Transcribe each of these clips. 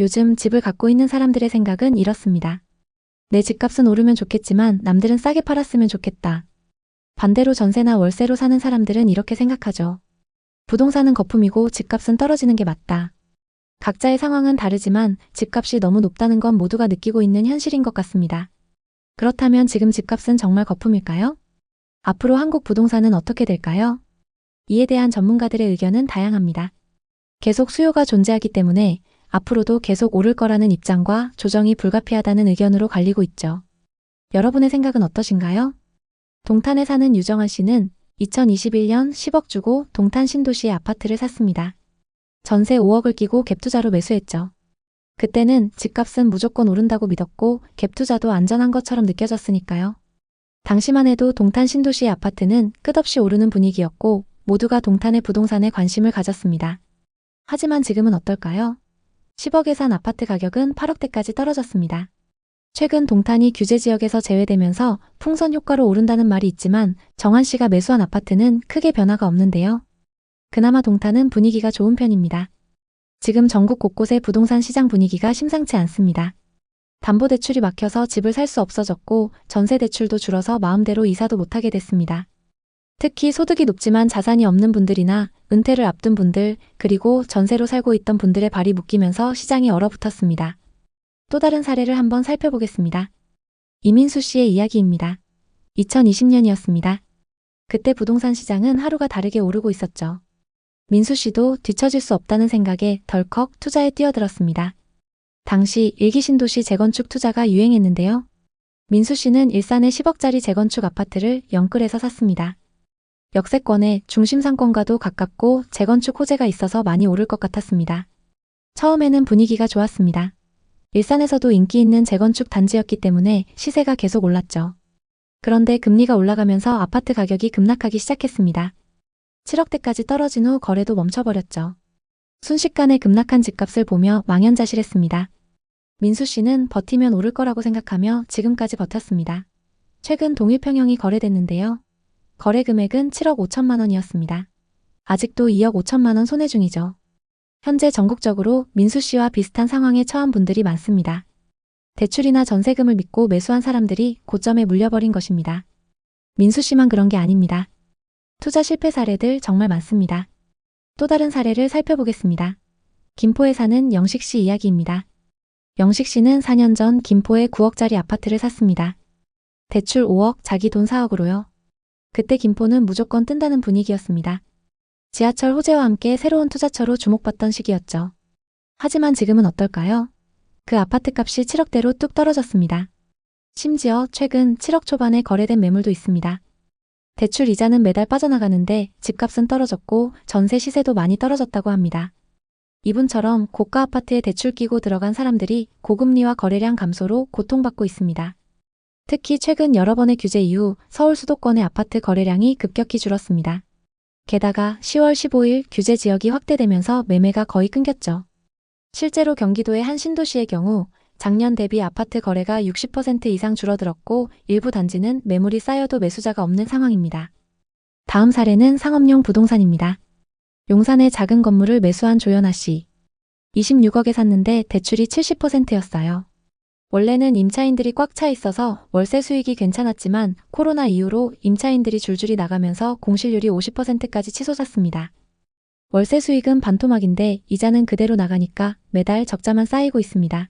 요즘 집을 갖고 있는 사람들의 생각은 이렇습니다. 내 집값은 오르면 좋겠지만 남들은 싸게 팔았으면 좋겠다. 반대로 전세나 월세로 사는 사람들은 이렇게 생각하죠. 부동산은 거품이고 집값은 떨어지는 게 맞다. 각자의 상황은 다르지만 집값이 너무 높다는 건 모두가 느끼고 있는 현실인 것 같습니다. 그렇다면 지금 집값은 정말 거품일까요? 앞으로 한국 부동산은 어떻게 될까요? 이에 대한 전문가들의 의견은 다양합니다. 계속 수요가 존재하기 때문에 앞으로도 계속 오를 거라는 입장과 조정이 불가피하다는 의견으로 갈리고 있죠. 여러분의 생각은 어떠신가요? 동탄에 사는 유정환 씨는 2021년 10억 주고 동탄 신도시의 아파트를 샀습니다. 전세 5억을 끼고 갭투자로 매수했죠. 그때는 집값은 무조건 오른다고 믿었고 갭투자도 안전한 것처럼 느껴졌으니까요. 당시만 해도 동탄 신도시의 아파트는 끝없이 오르는 분위기였고 모두가 동탄의 부동산에 관심을 가졌습니다. 하지만 지금은 어떨까요? 10억에 산 아파트 가격은 8억대까지 떨어졌습니다. 최근 동탄이 규제 지역에서 제외되면서 풍선 효과로 오른다는 말이 있지만 정한 씨가 매수한 아파트는 크게 변화가 없는데요. 그나마 동탄은 분위기가 좋은 편입니다. 지금 전국 곳곳의 부동산 시장 분위기가 심상치 않습니다. 담보대출이 막혀서 집을 살 수 없어졌고 전세대출도 줄어서 마음대로 이사도 못하게 됐습니다. 특히 소득이 높지만 자산이 없는 분들이나 은퇴를 앞둔 분들 그리고 전세로 살고 있던 분들의 발이 묶이면서 시장이 얼어붙었습니다. 또 다른 사례를 한번 살펴보겠습니다. 이민수 씨의 이야기입니다. 2020년이었습니다. 그때 부동산 시장은 하루가 다르게 오르고 있었죠. 민수 씨도 뒤처질 수 없다는 생각에 덜컥 투자에 뛰어들었습니다. 당시 일기 신도시 재건축 투자가 유행했는데요. 민수 씨는 일산의 10억짜리 재건축 아파트를 영끌에서 샀습니다. 역세권에 중심 상권과도 가깝고 재건축 호재가 있어서 많이 오를 것 같았습니다. 처음에는 분위기가 좋았습니다. 일산에서도 인기 있는 재건축 단지였기 때문에 시세가 계속 올랐죠. 그런데 금리가 올라가면서 아파트 가격이 급락하기 시작했습니다. 7억대까지 떨어진 후 거래도 멈춰버렸죠. 순식간에 급락한 집값을 보며 망연자실했습니다. 민수 씨는 버티면 오를 거라고 생각하며 지금까지 버텼습니다. 최근 동일평형이 거래됐는데요. 거래 금액은 7억 5천만 원이었습니다. 아직도 2억 5천만 원 손해 중이죠. 현재 전국적으로 민수 씨와 비슷한 상황에 처한 분들이 많습니다. 대출이나 전세금을 믿고 매수한 사람들이 고점에 물려버린 것입니다. 민수 씨만 그런 게 아닙니다. 투자 실패 사례들 정말 많습니다. 또 다른 사례를 살펴보겠습니다. 김포에 사는 영식 씨 이야기입니다. 영식 씨는 4년 전 김포에 9억짜리 아파트를 샀습니다. 대출 5억, 자기 돈 4억으로요. 그때 김포는 무조건 뜬다는 분위기였습니다. 지하철 호재와 함께 새로운 투자처로 주목받던 시기였죠. 하지만 지금은 어떨까요? 그 아파트 값이 7억대로 뚝 떨어졌습니다. 심지어 최근 7억 초반에 거래된 매물도 있습니다. 대출 이자는 매달 빠져나가는데 집값은 떨어졌고 전세 시세도 많이 떨어졌다고 합니다. 이분처럼 고가 아파트에 대출 끼고 들어간 사람들이 고금리와 거래량 감소로 고통받고 있습니다. 특히 최근 여러 번의 규제 이후 서울 수도권의 아파트 거래량이 급격히 줄었습니다. 게다가 10월 15일 규제 지역이 확대되면서 매매가 거의 끊겼죠. 실제로 경기도의 한 신도시의 경우 작년 대비 아파트 거래가 60% 이상 줄어들었고 일부 단지는 매물이 쌓여도 매수자가 없는 상황입니다. 다음 사례는 상업용 부동산입니다. 용산의 작은 건물을 매수한 조연아 씨. 26억에 샀는데 대출이 70%였어요. 원래는 임차인들이 꽉 차 있어서 월세 수익이 괜찮았지만 코로나 이후로 임차인들이 줄줄이 나가면서 공실률이 50%까지 치솟았습니다. 월세 수익은 반토막인데 이자는 그대로 나가니까 매달 적자만 쌓이고 있습니다.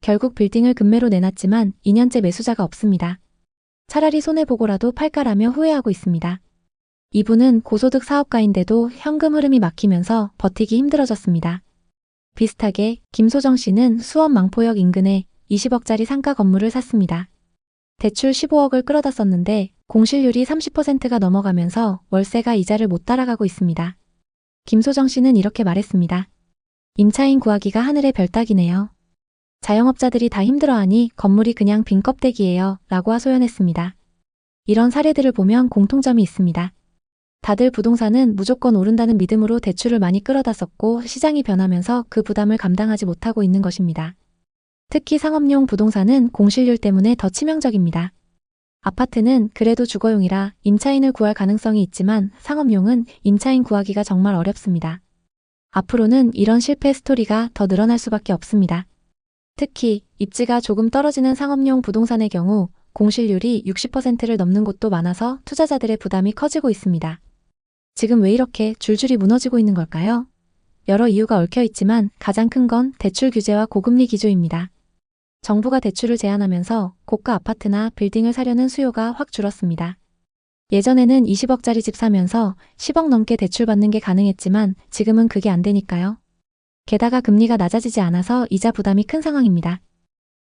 결국 빌딩을 급매로 내놨지만 2년째 매수자가 없습니다. 차라리 손해보고라도 팔까라며 후회하고 있습니다. 이분은 고소득 사업가인데도 현금 흐름이 막히면서 버티기 힘들어졌습니다. 비슷하게 김소정 씨는 수원 망포역 인근에 20억짜리 상가 건물을 샀습니다. 대출 15억을 끌어다 썼는데 공실률이 30%가 넘어가면서 월세가 이자를 못 따라가고 있습니다. 김소정 씨는 이렇게 말했습니다. 임차인 구하기가 하늘의 별 따기네요. 자영업자들이 다 힘들어하니 건물이 그냥 빈 껍데기예요 라고 하소연했습니다. 이런 사례들을 보면 공통점이 있습니다. 다들 부동산은 무조건 오른다는 믿음으로 대출을 많이 끌어다 썼고 시장이 변하면서 그 부담을 감당하지 못하고 있는 것입니다. 특히 상업용 부동산은 공실률 때문에 더 치명적입니다. 아파트는 그래도 주거용이라 임차인을 구할 가능성이 있지만 상업용은 임차인 구하기가 정말 어렵습니다. 앞으로는 이런 실패 스토리가 더 늘어날 수밖에 없습니다. 특히 입지가 조금 떨어지는 상업용 부동산의 경우 공실률이 60%를 넘는 곳도 많아서 투자자들의 부담이 커지고 있습니다. 지금 왜 이렇게 줄줄이 무너지고 있는 걸까요? 여러 이유가 얽혀 있지만 가장 큰 건 대출 규제와 고금리 기조입니다. 정부가 대출을 제한하면서 고가 아파트나 빌딩을 사려는 수요가 확 줄었습니다. 예전에는 20억짜리 집 사면서 10억 넘게 대출받는 게 가능했지만 지금은 그게 안 되니까요. 게다가 금리가 낮아지지 않아서 이자 부담이 큰 상황입니다.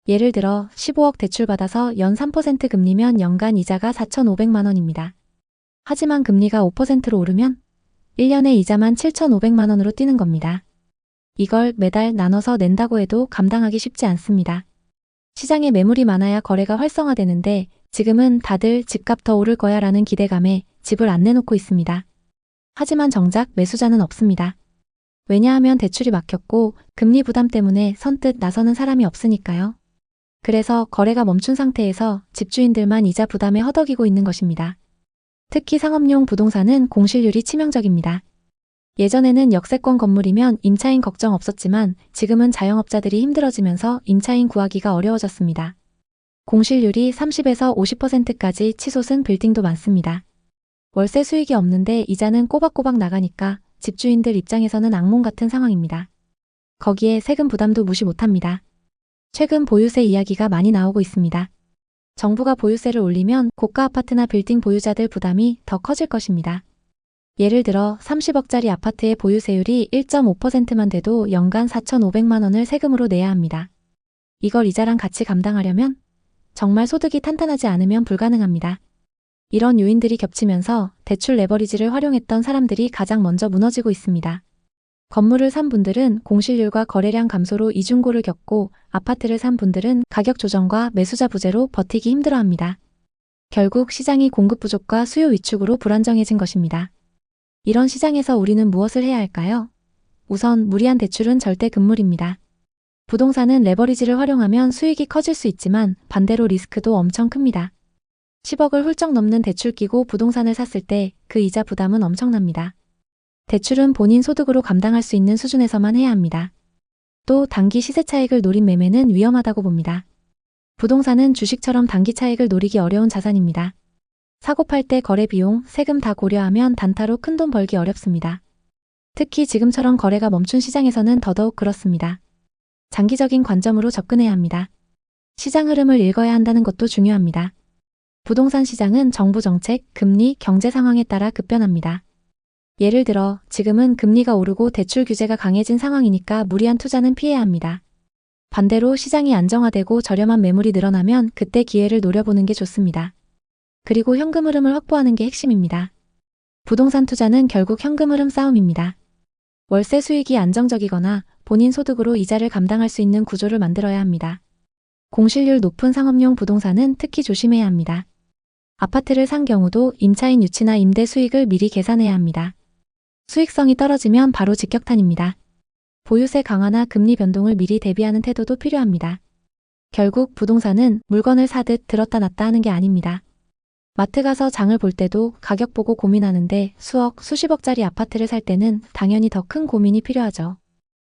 예를 들어 15억 대출받아서 연 3% 금리면 연간 이자가 4,500만 원입니다. 하지만 금리가 5%로 오르면 1년에 이자만 7,500만 원으로 뛰는 겁니다. 이걸 매달 나눠서 낸다고 해도 감당하기 쉽지 않습니다. 시장에 매물이 많아야 거래가 활성화되는데 지금은 다들 집값 더 오를 거야 라는 기대감에 집을 안 내놓고 있습니다. 하지만 정작 매수자는 없습니다. 왜냐하면 대출이 막혔고 금리 부담 때문에 선뜻 나서는 사람이 없으니까요. 그래서 거래가 멈춘 상태에서 집주인들만 이자 부담에 허덕이고 있는 것입니다. 특히 상업용 부동산은 공실률이 치명적입니다. 예전에는 역세권 건물이면 임차인 걱정 없었지만 지금은 자영업자들이 힘들어지면서 임차인 구하기가 어려워졌습니다. 공실률이 30에서 50%까지 치솟은 빌딩도 많습니다. 월세 수익이 없는데 이자는 꼬박꼬박 나가니까 집주인들 입장에서는 악몽 같은 상황입니다. 거기에 세금 부담도 무시 못합니다. 최근 보유세 이야기가 많이 나오고 있습니다. 정부가 보유세를 올리면 고가 아파트나 빌딩 보유자들 부담이 더 커질 것입니다. 예를 들어 30억짜리 아파트의 보유세율이 1.5%만 돼도 연간 4,500만 원을 세금으로 내야 합니다. 이걸 이자랑 같이 감당하려면 정말 소득이 탄탄하지 않으면 불가능합니다. 이런 요인들이 겹치면서 대출 레버리지를 활용했던 사람들이 가장 먼저 무너지고 있습니다. 건물을 산 분들은 공실률과 거래량 감소로 이중고를 겪고 아파트를 산 분들은 가격 조정과 매수자 부재로 버티기 힘들어합니다. 결국 시장이 공급 부족과 수요 위축으로 불안정해진 것입니다. 이런 시장에서 우리는 무엇을 해야 할까요? 우선 무리한 대출은 절대 금물입니다. 부동산은 레버리지를 활용하면 수익이 커질 수 있지만 반대로 리스크도 엄청 큽니다. 10억을 훌쩍 넘는 대출 끼고 부동산을 샀을 때 그 이자 부담은 엄청납니다. 대출은 본인 소득으로 감당할 수 있는 수준에서만 해야 합니다. 또 단기 시세 차익을 노린 매매는 위험하다고 봅니다. 부동산은 주식처럼 단기 차익을 노리기 어려운 자산입니다. 사고 팔 때 거래 비용, 세금 다 고려하면 단타로 큰돈 벌기 어렵습니다. 특히 지금처럼 거래가 멈춘 시장에서는 더더욱 그렇습니다. 장기적인 관점으로 접근해야 합니다. 시장 흐름을 읽어야 한다는 것도 중요합니다. 부동산 시장은 정부 정책, 금리, 경제 상황에 따라 급변합니다. 예를 들어 지금은 금리가 오르고 대출 규제가 강해진 상황이니까 무리한 투자는 피해야 합니다. 반대로 시장이 안정화되고 저렴한 매물이 늘어나면 그때 기회를 노려보는 게 좋습니다. 그리고 현금 흐름을 확보하는 게 핵심입니다. 부동산 투자는 결국 현금 흐름 싸움입니다. 월세 수익이 안정적이거나 본인 소득으로 이자를 감당할 수 있는 구조를 만들어야 합니다. 공실률 높은 상업용 부동산은 특히 조심해야 합니다. 아파트를 산 경우도 임차인 유치나 임대 수익을 미리 계산해야 합니다. 수익성이 떨어지면 바로 직격탄입니다. 보유세 강화나 금리 변동을 미리 대비하는 태도도 필요합니다. 결국 부동산은 물건을 사듯 들었다 놨다 하는 게 아닙니다. 마트 가서 장을 볼 때도 가격 보고 고민하는데 수억, 수십억짜리 아파트를 살 때는 당연히 더 큰 고민이 필요하죠.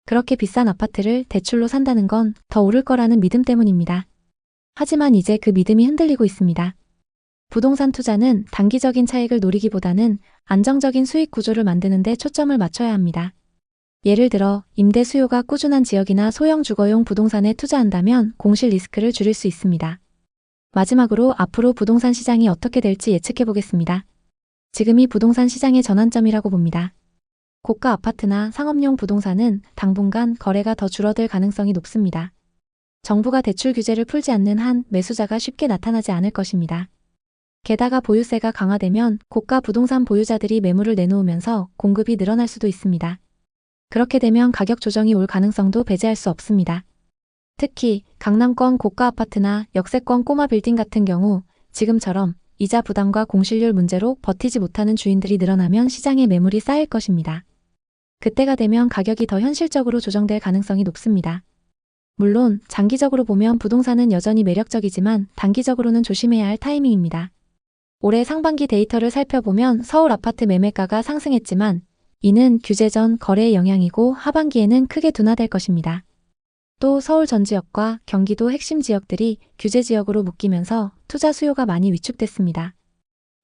그렇게 비싼 아파트를 대출로 산다는 건 더 오를 거라는 믿음 때문입니다. 하지만 이제 그 믿음이 흔들리고 있습니다. 부동산 투자는 단기적인 차익을 노리기보다는 안정적인 수익 구조를 만드는 데 초점을 맞춰야 합니다. 예를 들어 임대 수요가 꾸준한 지역이나 소형 주거용 부동산에 투자한다면 공실 리스크를 줄일 수 있습니다. 마지막으로 앞으로 부동산 시장이 어떻게 될지 예측해 보겠습니다. 지금이 부동산 시장의 전환점이라고 봅니다. 고가 아파트나 상업용 부동산은 당분간 거래가 더 줄어들 가능성이 높습니다. 정부가 대출 규제를 풀지 않는 한 매수자가 쉽게 나타나지 않을 것입니다. 게다가 보유세가 강화되면 고가 부동산 보유자들이 매물을 내놓으면서 공급이 늘어날 수도 있습니다. 그렇게 되면 가격 조정이 올 가능성도 배제할 수 없습니다. 특히 강남권 고가 아파트나 역세권 꼬마 빌딩 같은 경우 지금처럼 이자 부담과 공실률 문제로 버티지 못하는 주인들이 늘어나면 시장에 매물이 쌓일 것입니다. 그때가 되면 가격이 더 현실적으로 조정될 가능성이 높습니다. 물론 장기적으로 보면 부동산은 여전히 매력적이지만 단기적으로는 조심해야 할 타이밍입니다. 올해 상반기 데이터를 살펴보면 서울 아파트 매매가가 상승했지만 이는 규제 전 거래의 영향이고 하반기에는 크게 둔화될 것입니다. 또 서울 전 지역과 경기도 핵심 지역들이 규제 지역으로 묶이면서 투자 수요가 많이 위축됐습니다.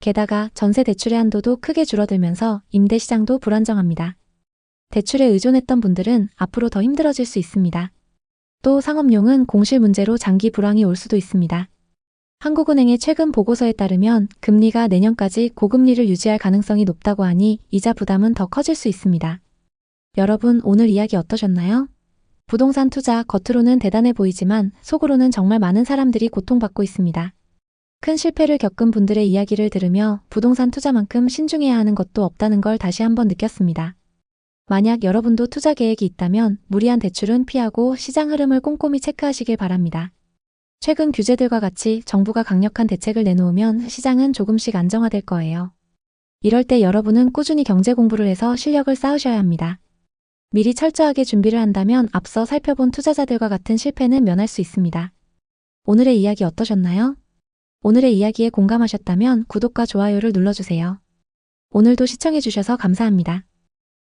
게다가 전세 대출의 한도도 크게 줄어들면서 임대 시장도 불안정합니다. 대출에 의존했던 분들은 앞으로 더 힘들어질 수 있습니다. 또 상업용은 공실 문제로 장기 불황이 올 수도 있습니다. 한국은행의 최근 보고서에 따르면 금리가 내년까지 고금리를 유지할 가능성이 높다고 하니 이자 부담은 더 커질 수 있습니다. 여러분, 오늘 이야기 어떠셨나요? 부동산 투자 겉으로는 대단해 보이지만 속으로는 정말 많은 사람들이 고통받고 있습니다. 큰 실패를 겪은 분들의 이야기를 들으며 부동산 투자만큼 신중해야 하는 것도 없다는 걸 다시 한번 느꼈습니다. 만약 여러분도 투자 계획이 있다면 무리한 대출은 피하고 시장 흐름을 꼼꼼히 체크하시길 바랍니다. 최근 규제들과 같이 정부가 강력한 대책을 내놓으면 시장은 조금씩 안정화될 거예요. 이럴 때 여러분은 꾸준히 경제 공부를 해서 실력을 쌓으셔야 합니다. 미리 철저하게 준비를 한다면 앞서 살펴본 투자자들과 같은 실패는 면할 수 있습니다. 오늘의 이야기 어떠셨나요? 오늘의 이야기에 공감하셨다면 구독과 좋아요를 눌러주세요. 오늘도 시청해주셔서 감사합니다.